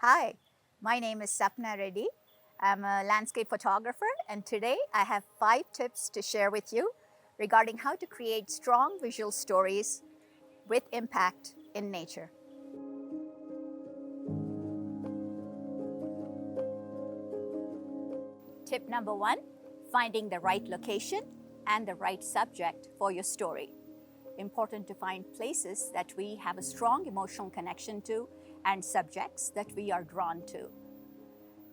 Hi, my name is Sapna Reddy. I'm a landscape photographer, and today I have 5 tips to share with you regarding how to create strong visual stories with impact in nature. Tip number 1, finding the right location and the right subject for your story. Important to find places that we have a strong emotional connection to and subjects that we are drawn to.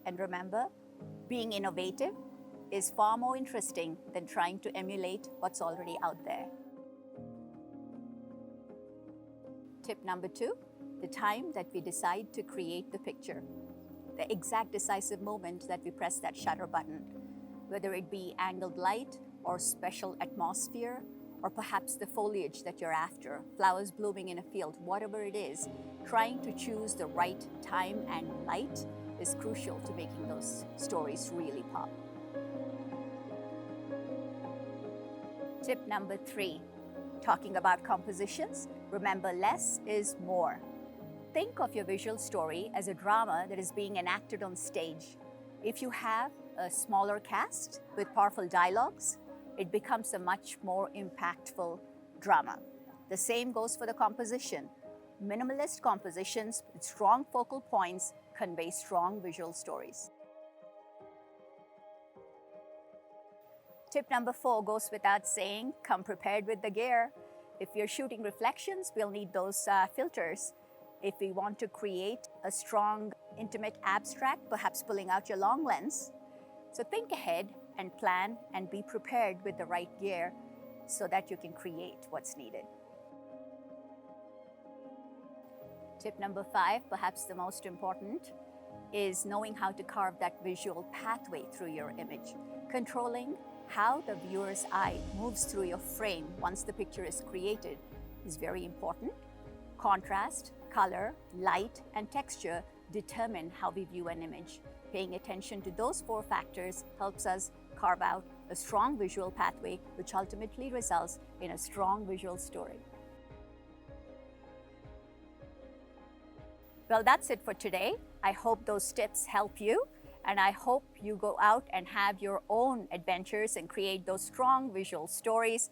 And remember, being innovative is far more interesting than trying to emulate what's already out there. Tip number 2, the time that we decide to create the picture. The exact decisive moment that we press that shutter button, whether it be angled light or special atmosphere, or perhaps the foliage that you're after, flowers blooming in a field, whatever it is, trying to choose the right time and light is crucial to making those stories really pop. Tip number 3, talking about compositions, remember less is more. Think of your visual story as a drama that is being enacted on stage. If you have a smaller cast with powerful dialogues, it becomes a much more impactful drama. The same goes for the composition. Minimalist compositions with strong focal points convey strong visual stories. Tip number 4 goes without saying, come prepared with the gear. If you're shooting reflections, we'll need those filters. If we want to create a strong, intimate abstract, perhaps pulling out your long lens. So think ahead and plan and be prepared with the right gear so that you can create what's needed. Tip number 5, perhaps the most important, is knowing how to carve that visual pathway through your image. Controlling how the viewer's eye moves through your frame once the picture is created is very important. Contrast, color, light, and texture determine how we view an image. Paying attention to those 4 factors helps us carve out a strong visual pathway, which ultimately results in a strong visual story. Well, that's it for today. I hope those tips help you, and I hope you go out and have your own adventures and create those strong visual stories.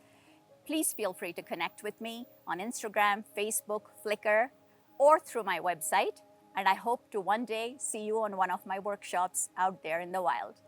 Please feel free to connect with me on Instagram, Facebook, Flickr, or through my website. And I hope to one day see you on one of my workshops out there in the wild.